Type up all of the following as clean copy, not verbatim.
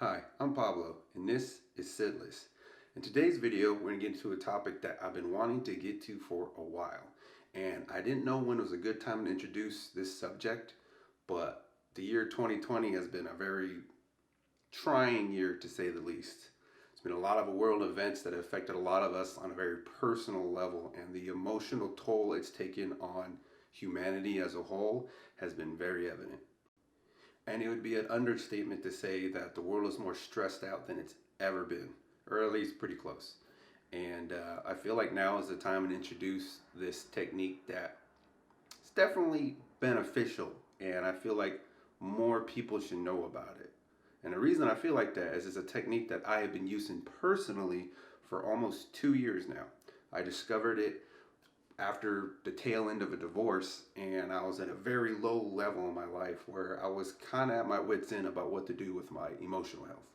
Hi, I'm Pablo, and this is Sidless. In today's video, we're going to get into a topic that I've been wanting to get to for a while. And I didn't know when was a good time to introduce this subject, but the year 2020 has been a very trying year to say the least. It's been a lot of world events that have affected a lot of us on a very personal level, and the emotional toll it's taken on humanity as a whole has been very evident. And it would be an understatement to say that the world is more stressed out than it's ever been, or at least pretty close. And I feel like now is the time to introduce this technique that is definitely beneficial, and I feel like more people should know about it. And the reason I feel like that is it's a technique that I have been using personally for almost 2 years now. I discovered it after the tail end of a divorce, and I was at a very low level in my life where I was kind of at my wits' end about what to do with my emotional health.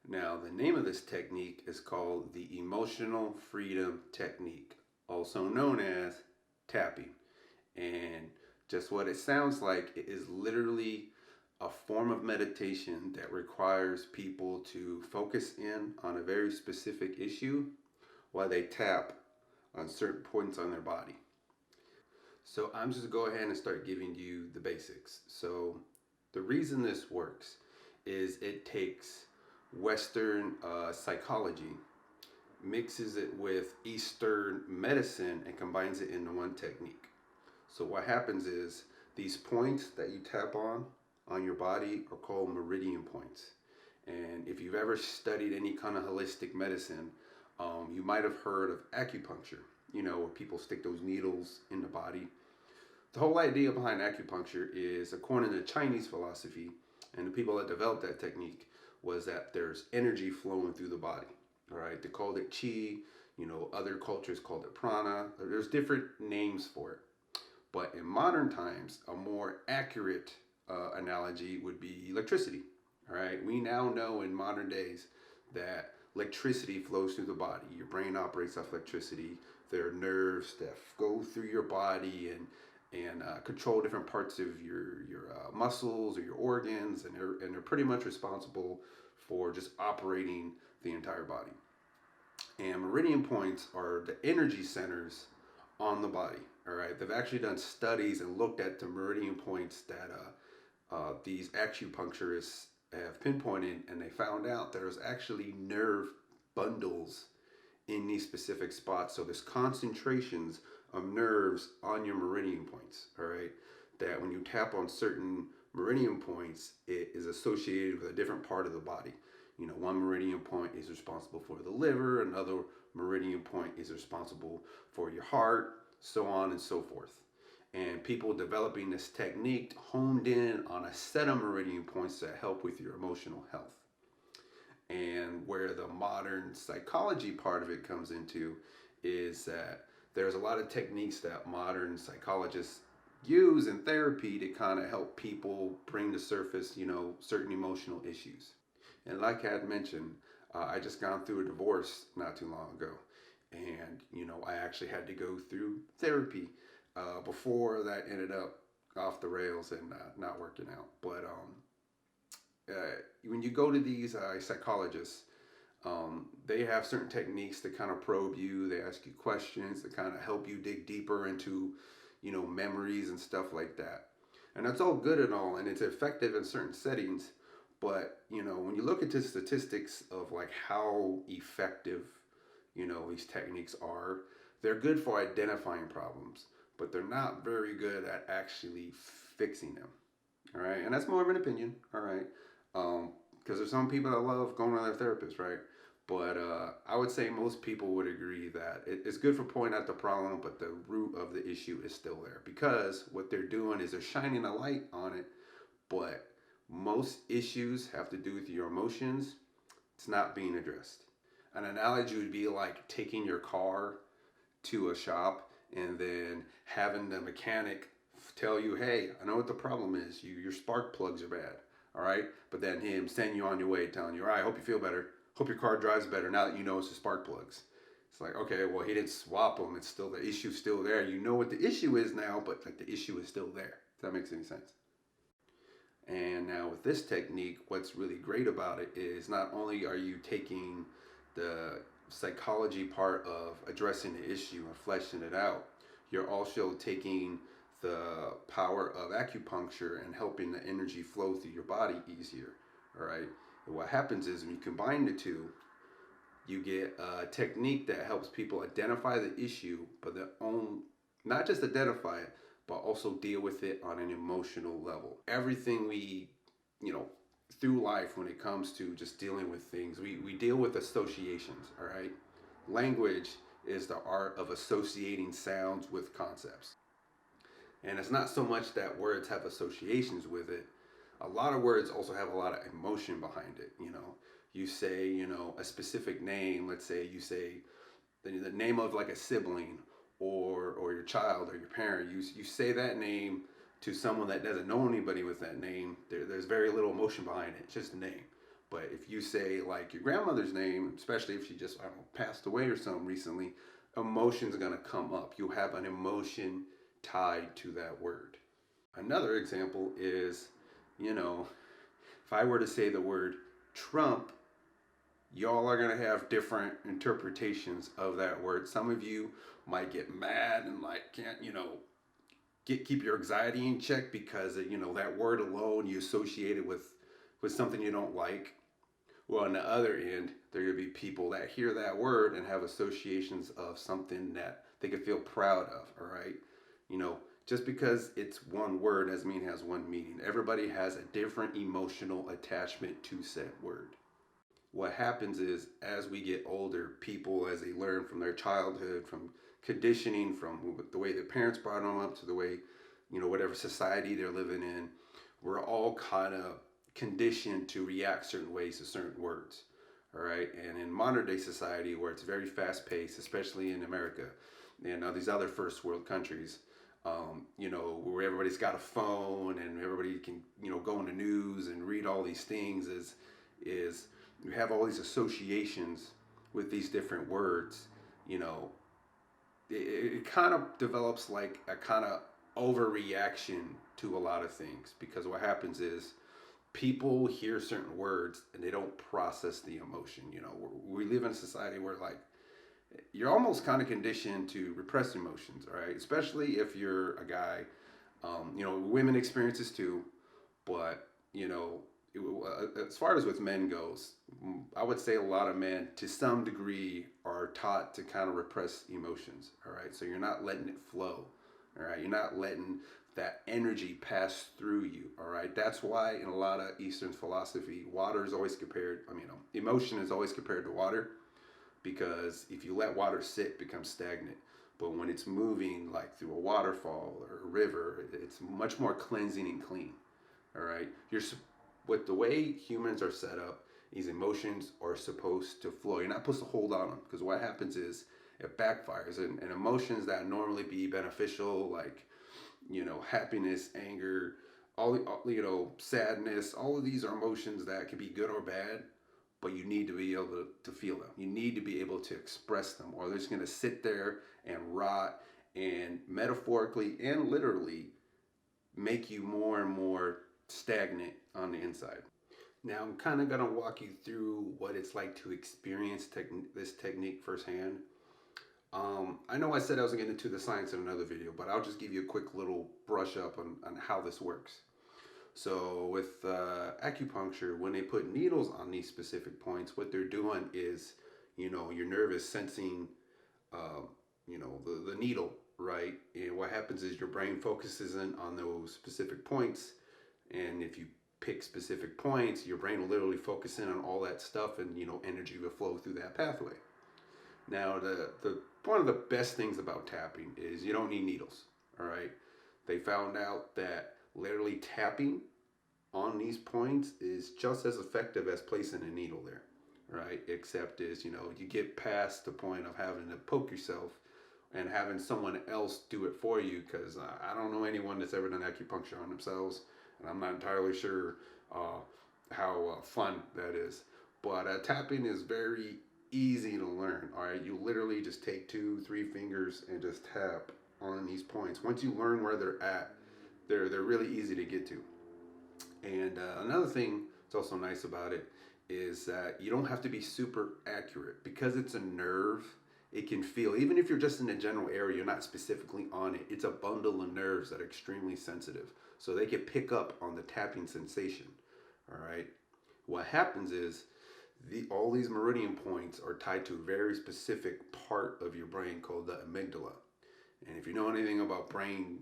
Now, the name of this technique is called the Emotional Freedom Technique, also known as tapping. And just what it sounds like, it is literally a form of meditation that requires people to focus in on a very specific issue while they tap on certain points on their body. So I'm just going to go ahead and start giving you the basics. So the reason this works is it takes Western psychology, mixes it with Eastern medicine, and combines it into one technique. So what happens is these points that you tap on your body are called Meridian Points. And if you've ever studied any kind of holistic medicine, you might have heard of acupuncture, where people stick those needles in the body. The whole idea behind acupuncture is, according to Chinese philosophy, and the people that developed that technique, was that there's energy flowing through the body. All right, they called it chi. Other cultures called it prana. There's different names for it. But in modern times, a more accurate analogy would be electricity. All right, we now know in modern days that electricity flows through the body. Your brain operates off electricity. There are nerves that go through your body and control different parts of your muscles or your organs, and they're pretty much responsible for just operating the entire body. And meridian points are the energy centers on the body. All right, they've actually done studies and looked at the meridian points that these acupuncturists have pinpointed, and they found out there's actually nerve bundles in these specific spots. So there's concentrations of nerves on your meridian points, all right, that when you tap on certain meridian points, it is associated with a different part of the body. One meridian point is responsible for the liver, another meridian point is responsible for your heart, so on and so forth. And people developing this technique honed in on a set of meridian points that help with your emotional health. And where the modern psychology part of it comes into is that there's a lot of techniques that modern psychologists use in therapy to kind of help people bring to surface, certain emotional issues. And like I had mentioned, I just gone through a divorce not too long ago. And, I actually had to go through therapy before that ended up off the rails and not working out. But when you go to these psychologists, they have certain techniques to kind of probe you. They ask you questions to kind of help you dig deeper into, memories and stuff like that. And that's all good and all, and it's effective in certain settings. But, when you look at the statistics of like how effective, these techniques are, they're good for identifying problems, but they're not very good at actually fixing them. All right. And that's more of an opinion. All right. Because there's some people that love going to their therapist, right? But I would say most people would agree that it's good for pointing out the problem, but the root of the issue is still there, because what they're doing is they're shining a light on it. But most issues have to do with your emotions. It's not being addressed. An analogy would be like taking your car to a shop and then having the mechanic tell you, hey, I know what the problem is. Your spark plugs are bad. All right. But then him sending you on your way, telling you, all right, I hope you feel better. Hope your car drives better now that you know it's the spark plugs. It's like, okay, well, he didn't swap them. It's still, the issue's still there. You know what the issue is now, but like the issue is still there. If that makes any sense. And now with this technique, what's really great about it is not only are you taking the psychology part of addressing the issue and fleshing it out, you're also taking the power of acupuncture and helping the energy flow through your body easier. All right. And what happens is when you combine the two, you get a technique that helps people identify the issue, but their own, not just identify it, but also deal with it on an emotional level. Everything we, you know, through life when it comes to just dealing with things, we deal with associations, all right? Language is the art of associating sounds with concepts. And it's not so much that words have associations with it. A lot of words also have a lot of emotion behind it. You say, a specific name. Let's say you say the name of like a sibling or your child or your parent. You say that name to someone that doesn't know anybody with that name. There's very little emotion behind it. It's just a name. But if you say like your grandmother's name, especially if she just, I don't know, passed away or something recently, emotion's gonna come up. You have an emotion tied to that word. Another example is, you know, if I were to say the word Trump, y'all are going to have different interpretations of that word. Some of you might get mad and like can't, keep your anxiety in check because that word alone you associate it with something you don't like. Well, on the other end, there are going to be people that hear that word and have associations of something that they could feel proud of, all right? You know, just because it's one word doesn't mean it has one meaning. Everybody has a different emotional attachment to said word. What happens is, as we get older, people, as they learn from their childhood, from conditioning, from the way their parents brought them up to the way, whatever society they're living in, we're all kind of conditioned to react certain ways to certain words. All right. And in modern day society, where it's very fast paced, especially in America and these other first world countries, where everybody's got a phone and everybody can, go in the news and read all these things, is you have all these associations with these different words. you know it kind of develops like a kind of overreaction to a lot of things, because what happens is people hear certain words and they don't process the emotion. We live in a society where like you're almost kind of conditioned to repress emotions, all right? Especially if you're a guy. Women experience this too, but as far as with men goes, I would say a lot of men, to some degree, are taught to kind of repress emotions. All right, so you're not letting it flow. All right, you're not letting that energy pass through you. All right, that's why in a lot of Eastern philosophy, water is always compared. Emotion is always compared to water, because if you let water sit, it becomes stagnant. But when it's moving, like through a waterfall or a river, it's much more cleansing and clean. All right, with the way humans are set up, these emotions are supposed to flow. You're not supposed to hold on them, because what happens is it backfires, and emotions that normally be beneficial, like happiness, anger, sadness, all of these are emotions that can be good or bad, but you need to be able to feel them. You need to be able to express them, or they're just going to sit there and rot and metaphorically and literally make you more and more stagnant on the inside. Now, I'm kind of going to walk you through what it's like to experience this technique firsthand. I know I said I was going to get into the science in another video, but I'll just give you a quick little brush up on how this works. So with acupuncture, when they put needles on these specific points, what they're doing is, your nerve is sensing, the needle, right? And what happens is your brain focuses in on those specific points. And if you pick specific points, your brain will literally focus in on all that stuff, and, energy will flow through that pathway. Now, the one of the best things about tapping is you don't need needles, all right? They found out that literally tapping on these points is just as effective as placing a needle there, right? Except is, you get past the point of having to poke yourself and having someone else do it for you, because I don't know anyone that's ever done acupuncture on themselves, and I'm not entirely sure how fun that is. But tapping is very easy to learn, all right? You literally just take 2-3 fingers and just tap on these points. Once you learn where they're at, they're really easy to get to. And another thing that's also nice about it is that you don't have to be super accurate because it's a nerve. It can feel, even if you're just in a general area, you're not specifically on it. It's a bundle of nerves that are extremely sensitive, so they can pick up on the tapping sensation. All right. What happens is all these meridian points are tied to a very specific part of your brain called the amygdala. And if you know anything about brain,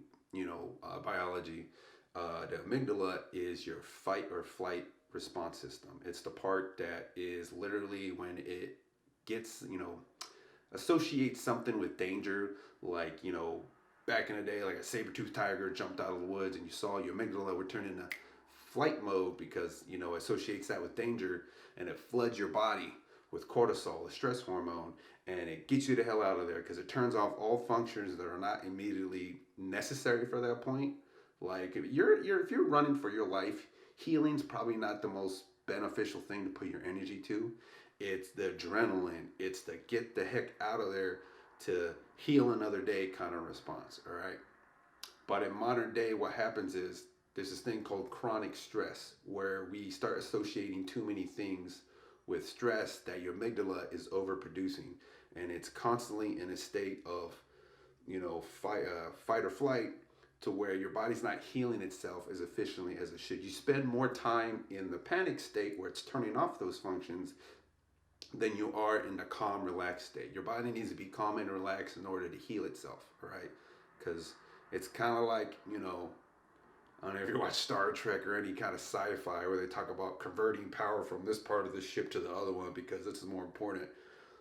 biology, the amygdala is your fight or flight response system. It's the part that is literally when it gets, associates something with danger, like, back in the day, like a saber-toothed tiger jumped out of the woods and you saw your amygdala would turn into flight mode because, associates that with danger, and it floods your body with cortisol, a stress hormone, and it gets you the hell out of there because it turns off all functions that are not immediately necessary for that point. Like if you're running for your life, healing's probably not the most beneficial thing to put your energy to. It's the adrenaline. It's the get the heck out of there to heal another day kind of response. All right. But in modern day, what happens is there's this thing called chronic stress where we start associating too many things with stress that your amygdala is overproducing, and it's constantly in a state of, fight or flight, to where your body's not healing itself as efficiently as it should. You spend more time in the panic state where it's turning off those functions than you are in the calm, relaxed state. Your body needs to be calm and relaxed in order to heal itself, right? Because it's kind of like, I don't know if you watch Star Trek or any kind of sci-fi where they talk about converting power from this part of the ship to the other one because it's more important.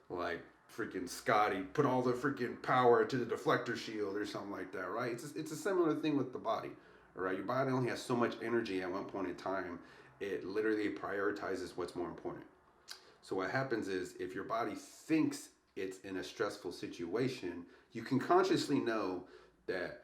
Like freaking Scotty put all the freaking power to the deflector shield or something like that, right? It's a similar thing with the body, all right? Your body only has so much energy at one point in time. It literally prioritizes what's more important. So what happens is if your body thinks it's in a stressful situation, you can consciously know that,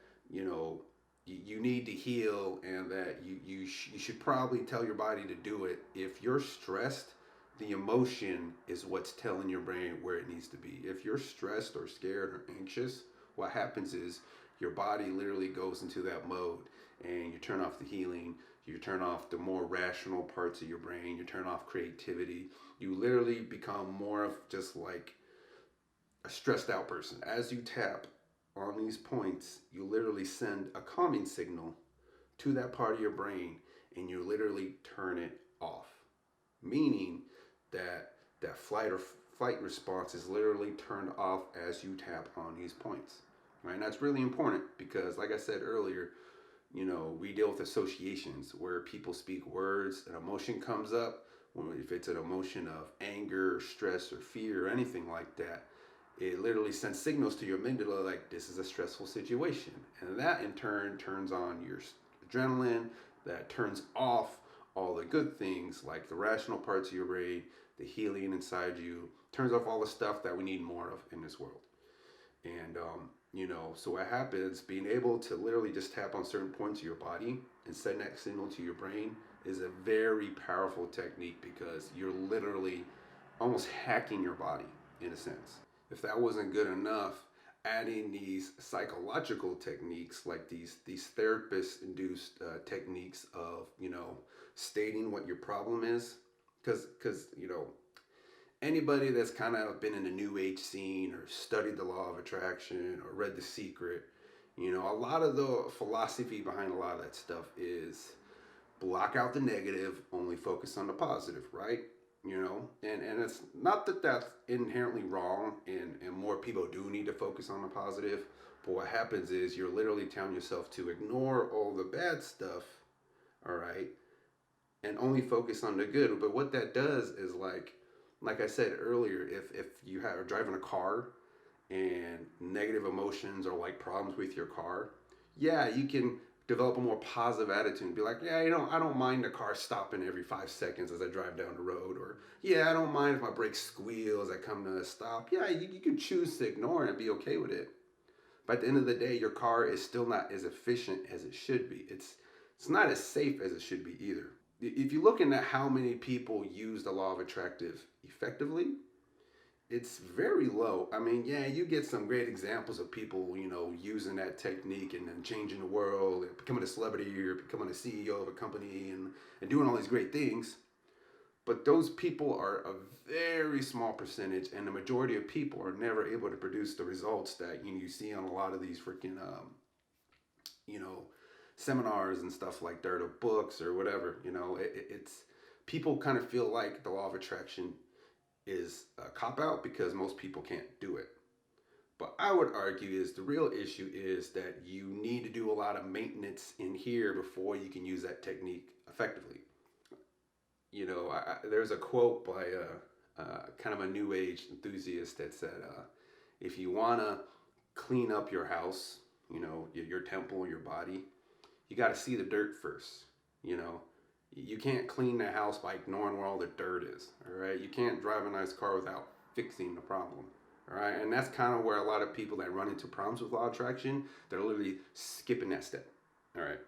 you need to heal, and that you should probably tell your body to do it. If you're stressed, the emotion is what's telling your brain where it needs to be. If you're stressed or scared or anxious, what happens is your body literally goes into that mode, and you turn off the healing, you turn off the more rational parts of your brain, you turn off creativity. You literally become more of just like a stressed out person. As you tap on these points, you literally send a calming signal to that part of your brain, and you literally turn it off. Meaning that flight or fight response is literally turned off as you tap on these points. Right? And that's really important because, like I said earlier, we deal with associations where people speak words, an emotion comes up. If it's an emotion of anger, stress, or fear, or anything like that, it literally sends signals to your amygdala like this is a stressful situation. And that in turn turns on your adrenaline, that turns off all the good things like the rational parts of your brain, the healing inside you, turns off all the stuff that we need more of in this world. And, so what happens, being able to literally just tap on certain points of your body and send that signal to your brain is a very powerful technique because you're literally almost hacking your body in a sense. If that wasn't good enough, adding these psychological techniques like these therapist induced techniques of stating what your problem is, because anybody that's kind of been in the new age scene or studied the law of attraction or read The Secret, a lot of the philosophy behind a lot of that stuff is block out the negative, only focus on the positive, right? And it's not that that's inherently wrong, and more people do need to focus on the positive, but what happens is you're literally telling yourself to ignore all the bad stuff, all right, and only focus on the good. But what that does is like I said earlier, if you are driving a car and negative emotions or like problems with your car, yeah, you can develop a more positive attitude and be like, yeah, I don't mind the car stopping every 5 seconds as I drive down the road, or yeah, I don't mind if my brakes squeal as I come to a stop. Yeah, you can choose to ignore it and be okay with it. But at the end of the day, your car is still not as efficient as it should be. It's not as safe as it should be either. If you're looking at how many people use the law of attractive effectively, it's very low. I mean, yeah, you get some great examples of people, using that technique and then changing the world, and becoming a celebrity or becoming a CEO of a company and doing all these great things. But those people are a very small percentage, and the majority of people are never able to produce the results that you see on a lot of these freaking you know seminars and stuff like that, or books or whatever. It's people kind of feel like the law of attraction is a cop out because most people can't do it. But I would argue is the real issue is that you need to do a lot of maintenance in here before you can use that technique effectively. There's a quote by kind of a new age enthusiast that said, if you want to clean up your house, your temple, your body, you got to see the dirt first. You know, you can't clean the house by ignoring where all the dirt is. All right, you can't drive a nice car without fixing the problem. All right, and that's kind of where a lot of people that run into problems with law of attraction, they're literally skipping that step. All right.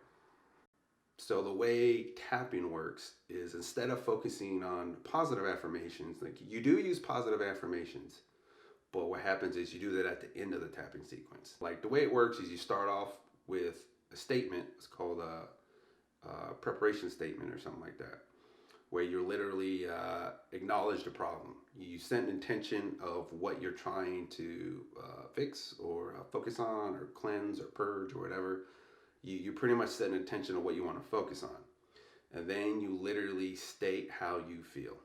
So the way tapping works is instead of focusing on positive affirmations, like you do use positive affirmations, but what happens is you do that at the end of the tapping sequence. Like the way it works is you start off with a statement. It's called a preparation statement or something like that, where you literally acknowledge the problem. You set an intention of what you're trying to fix or focus on or cleanse or purge or whatever. You pretty much set an intention of what you want to focus on. And then you literally state how you feel.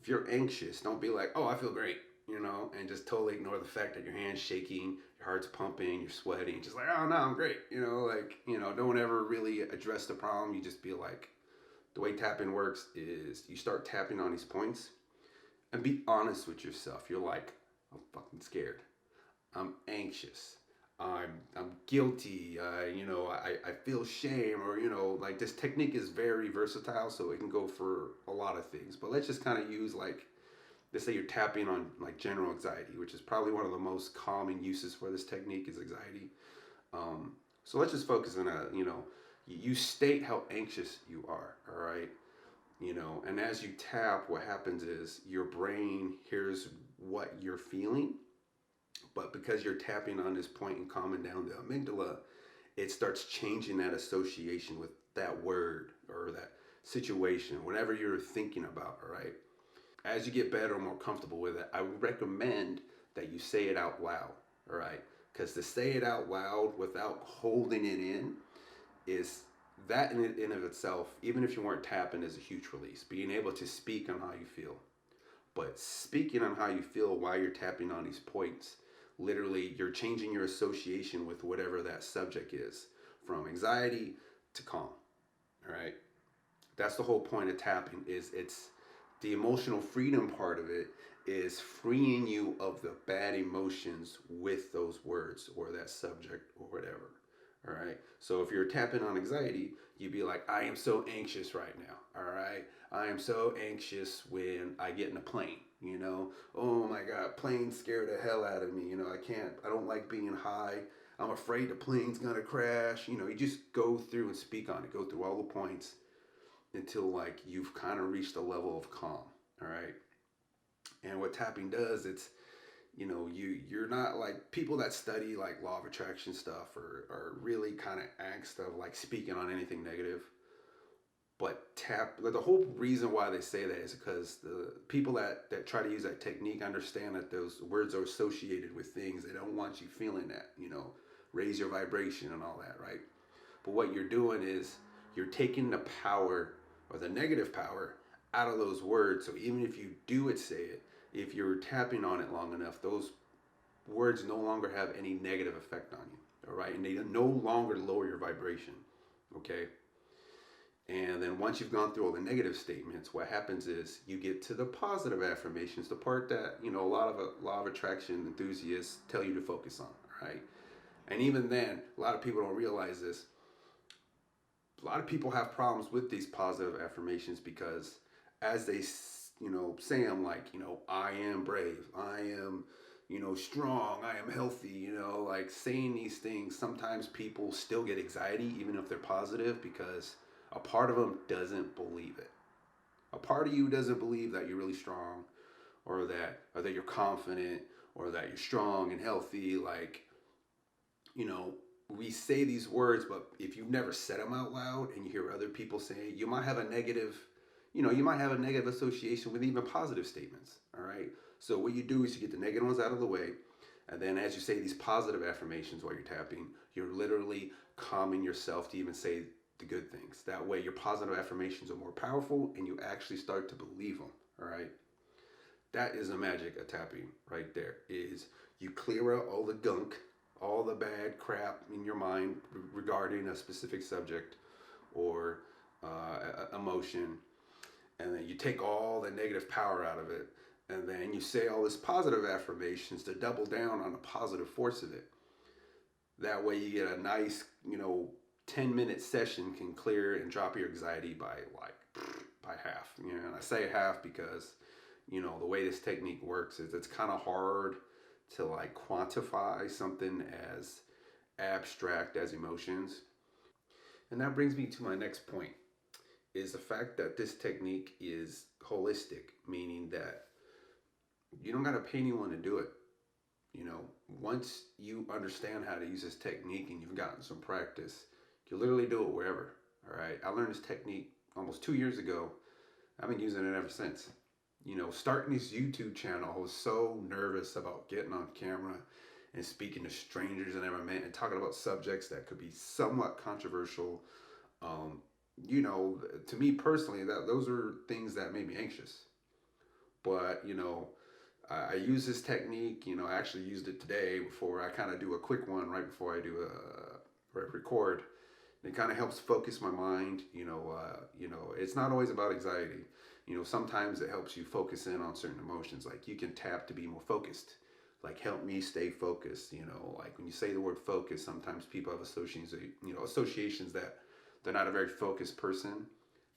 If you're anxious, don't be like, oh, I feel great, and just totally ignore the fact that your hand's shaking, your heart's pumping, you're sweating, just like, oh, no, I'm great. Don't ever really address the problem. You just be like, the way tapping works is you start tapping on these points and be honest with yourself. You're like, I'm fucking scared. I'm anxious. I'm guilty. I feel shame, or like this technique is very versatile, so it can go for a lot of things. But let's just kind of use like, let's say you're tapping on like general anxiety, which is probably one of the most common uses for this technique is anxiety. So let's just focus on you state how anxious you are. All right. And as you tap, what happens is your brain hears what you're feeling, but because you're tapping on this point and calming down the amygdala, it starts changing that association with that word or that situation, whatever you're thinking about. All right. As you get better and more comfortable with it, I would recommend that you say it out loud. All right. Because to say it out loud without holding it in is that in of itself, even if you weren't tapping, is a huge release. Being able to speak on how you feel. But speaking on how you feel while you're tapping on these points, literally you're changing your association with whatever that subject is, from anxiety to calm. All right. That's the whole point of tapping. Is it's the emotional freedom part of it is freeing you of the bad emotions with those words or that subject or whatever. All right. So if you're tapping on anxiety, you'd be like, I am so anxious right now. All right. I am so anxious when I get in a plane. Oh my God, planes scare the hell out of me. I don't like being high. I'm afraid the plane's gonna crash. You just go through and speak on it, go through all the points until like you've kind of reached a level of calm. All right. And what tapping does, it's you're not like people that study like law of attraction stuff are really kind of angst of like speaking on anything negative. But like the whole reason why they say that is because the people that try to use that technique understand that those words are associated with things. They don't want you feeling that, raise your vibration and all that, right? But what you're doing is you're taking the power or the negative power out of those words. So even if you do say it, if you're tapping on it long enough, those words no longer have any negative effect on you. All right. And they no longer lower your vibration. Okay. And then once you've gone through all the negative statements, what happens is you get to the positive affirmations, the part that, a lot of law of attraction enthusiasts tell you to focus on. Right. And even then, a lot of people don't realize this. A lot of people have problems with these positive affirmations because as they say them, like, I am brave, I am strong, I am healthy, like saying these things, sometimes people still get anxiety even if they're positive because a part of them doesn't believe it. A part of you doesn't believe that you're really strong, or that you're confident, or that you're strong and healthy. Like, you know, we say these words, but if you've never said them out loud and you hear other people say it, you might have a negative, you might have a negative association with even positive statements. All right. So what you do is you get the negative ones out of the way. And then as you say these positive affirmations while you're tapping, you're literally calming yourself to even say the good things. That way your positive affirmations are more powerful and you actually start to believe them. All right. That is the magic of tapping right there, is you clear out all the gunk, all the bad crap in your mind regarding a specific subject or emotion, and then you take all the negative power out of it, and then you say all this positive affirmations to double down on the positive force of it. That way you get a nice, 10-minute session can clear and drop your anxiety by half. And I say half because the way this technique works is it's kind of hard to like quantify something as abstract as emotions. And that brings me to my next point, is the fact that this technique is holistic, meaning that you don't got to pay anyone to do it. Once you understand how to use this technique and you've gotten some practice, you literally do it wherever. All right. I learned this technique almost 2 years ago. I've been using it ever since. Starting this YouTube channel, I was so nervous about getting on camera and speaking to strangers I never met and talking about subjects that could be somewhat controversial. To me personally, that those are things that made me anxious. But I use this technique. I actually used it today before I kind of do a quick one right before I do a record. It kind of helps focus my mind. It's not always about anxiety. Sometimes it helps you focus in on certain emotions. Like you can tap to be more focused. Like help me stay focused. Like when you say the word focus, sometimes people have associations that they're not a very focused person.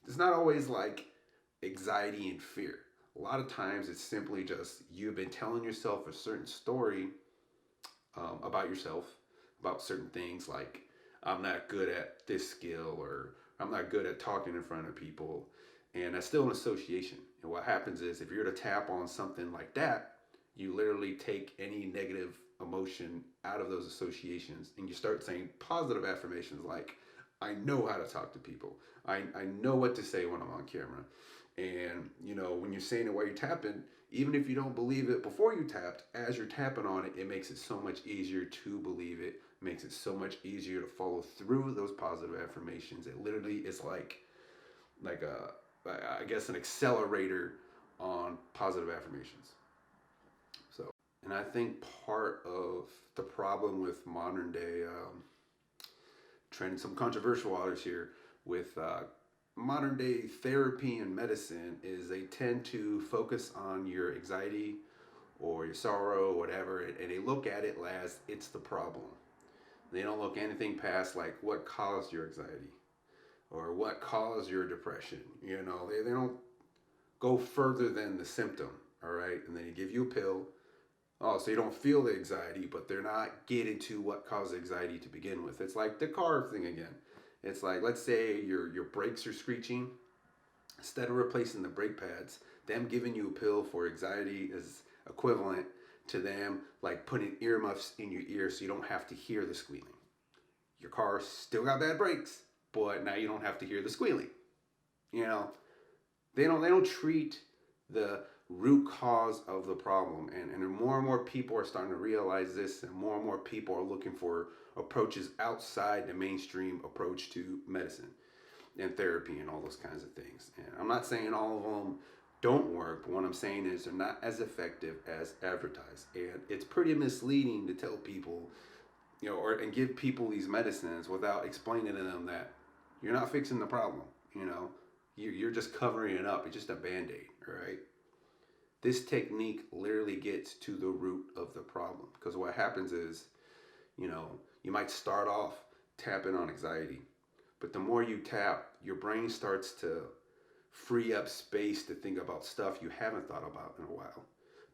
It's not always like anxiety and fear. A lot of times it's simply just you've been telling yourself a certain story about yourself, about certain things like I'm not good at this skill, or I'm not good at talking in front of people. And that's still an association. And what happens is if you're to tap on something like that, you literally take any negative emotion out of those associations and you start saying positive affirmations like, I know how to talk to people. I know what to say when I'm on camera. And, when you're saying it while you're tapping, even if you don't believe it before you tapped, as you're tapping on it, it makes it so much easier to believe it, makes it so much easier to follow through those positive affirmations. It literally is like I guess an accelerator on positive affirmations. So, and I think part of the problem with modern day trend, some controversial waters here with modern day therapy and medicine, is they tend to focus on your anxiety or your sorrow or whatever, and they look at it as it's the problem. They don't look anything past like what caused your anxiety or what caused your depression. They don't go further than the symptom. All right. And then you give you a pill. Oh, so you don't feel the anxiety, but they're not getting to what caused anxiety to begin with. It's like the car thing again. It's like, let's say your brakes are screeching. Instead of replacing the brake pads, them giving you a pill for anxiety is equivalent to them like putting earmuffs in your ear so you don't have to hear the squealing. Your car still got bad brakes, but now you don't have to hear the squealing. They don't treat the root cause of the problem, and more people are starting to realize this, and more people are looking for approaches outside the mainstream approach to medicine and therapy and all those kinds of things. And I'm not saying all of them don't work, but what I'm saying is they're not as effective as advertised, and it's pretty misleading to tell people, and give people these medicines without explaining to them that you're not fixing the problem. You're just covering it up. It's just a band-aid. All right. This technique literally gets to the root of the problem, because what happens is, you might start off tapping on anxiety, but the more you tap, your brain starts to free up space to think about stuff you haven't thought about in a while.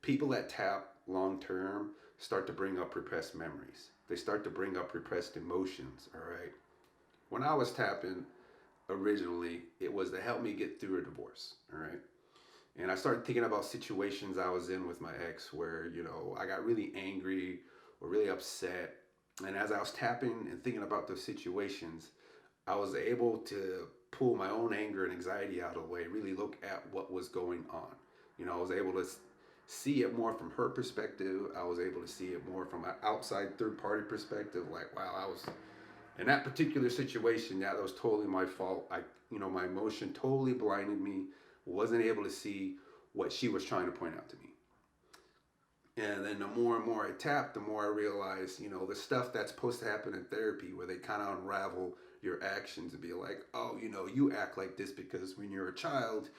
People that tap long term start to bring up repressed memories. They start to bring up repressed emotions. All right. When I was tapping originally, it was to help me get through a divorce. All right. And I started thinking about situations I was in with my ex where, I got really angry or really upset. And as I was tapping and thinking about those situations, I was able to pull my own anger and anxiety out of the way, really look at what was going on. I was able to see it more from her perspective. I was able to see it more from an outside third party perspective. Like, wow, I was in that particular situation. Yeah, that was totally my fault. My emotion totally blinded me. Wasn't able to see what she was trying to point out to me. And then the more and more I tapped, the more I realized, the stuff that's supposed to happen in therapy, where they kind of unravel your actions and be like, oh, you act like this because when you're a child,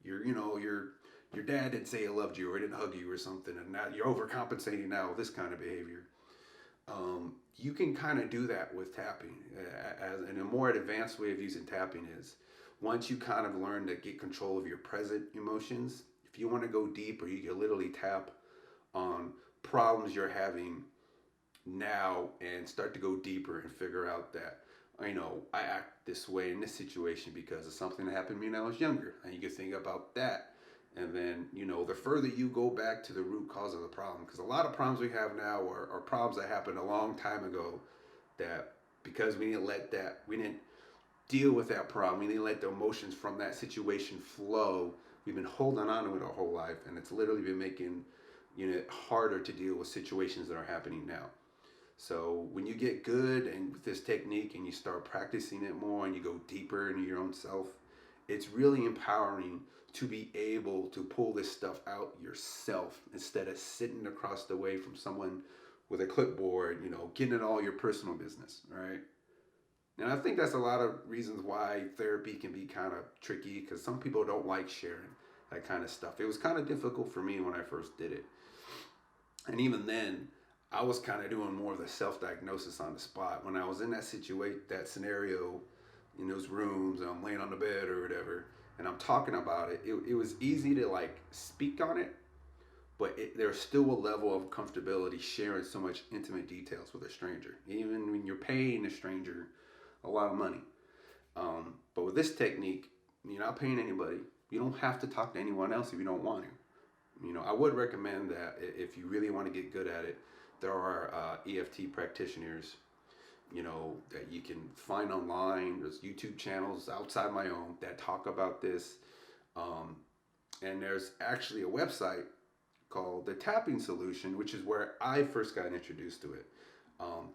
your dad didn't say he loved you or didn't hug you or something, and now you're overcompensating now with this kind of behavior. You can kind of do that with tapping. And a more advanced way of using tapping is once you kind of learn to get control of your present emotions. If you want to go deeper, you can literally tap on problems you're having now and start to go deeper and figure out that I act this way in this situation because of something that happened to me when I was younger, and you can think about that. And then the further you go back to the root cause of the problem, because a lot of problems we have now are problems that happened a long time ago, that because we didn't deal with that problem, we didn't let the emotions from that situation flow, we've been holding on to it our whole life, and it's literally been making it harder to deal with situations that are happening now. So when you get good and with this technique and you start practicing it more and you go deeper into your own self, it's really empowering to be able to pull this stuff out yourself instead of sitting across the way from someone with a clipboard, getting in all your personal business, right? And I think that's a lot of reasons why therapy can be kind of tricky, because some people don't like sharing that kind of stuff. It was kind of difficult for me when I first did it. And even then, I was kind of doing more of the self-diagnosis on the spot. When I was in that scenario, in those rooms, and I'm laying on the bed or whatever, and I'm talking about it, it was easy to like speak on it, but there's still a level of comfortability sharing so much intimate details with a stranger, even when you're paying a stranger a lot of money. But with this technique, you're not paying anybody. You don't have to talk to anyone else if you don't want to. I would recommend that if you really want to get good at it, there are EFT practitioners, that you can find online. There's YouTube channels outside my own that talk about this. And there's actually a website called The Tapping Solution, which is where I first got introduced to it.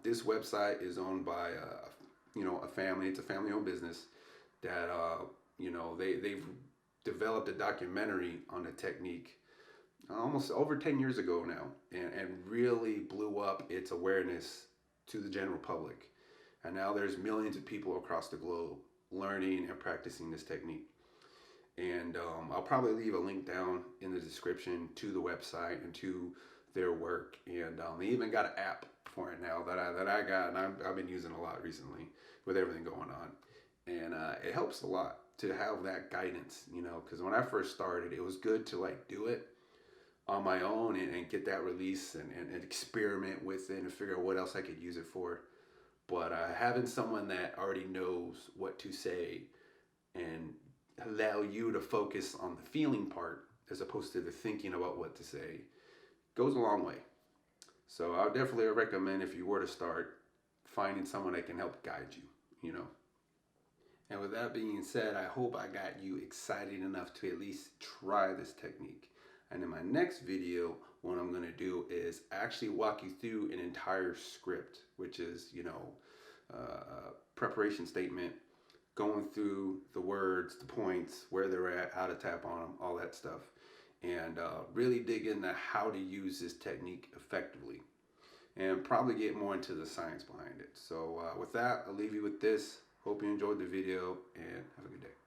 This website is owned by a family. It's a family-owned business that they've developed a documentary on the technique almost over 10 years ago now, and really blew up its awareness to the general public. And now there's millions of people across the globe learning and practicing this technique. And I'll probably leave a link down in the description to the website and to their work. And they even got an app for it now that I got, and I've been using a lot recently with everything going on. And it helps a lot to have that guidance, because when I first started, it was good to like do it on my own and get that release and experiment with it and figure out what else I could use it for. But having someone that already knows what to say and allow you to focus on the feeling part as opposed to the thinking about what to say goes a long way. So I would definitely recommend, if you were to start, finding someone that can help guide you, And with that being said, I hope I got you excited enough to at least try this technique. And in my next video, what I'm going to do is actually walk you through an entire script, which is, preparation statement, going through the words, the points, where they're at, how to tap on them, all that stuff. And really dig into how to use this technique effectively. And probably get more into the science behind it. So with that, I'll leave you with this. Hope you enjoyed the video and have a good day.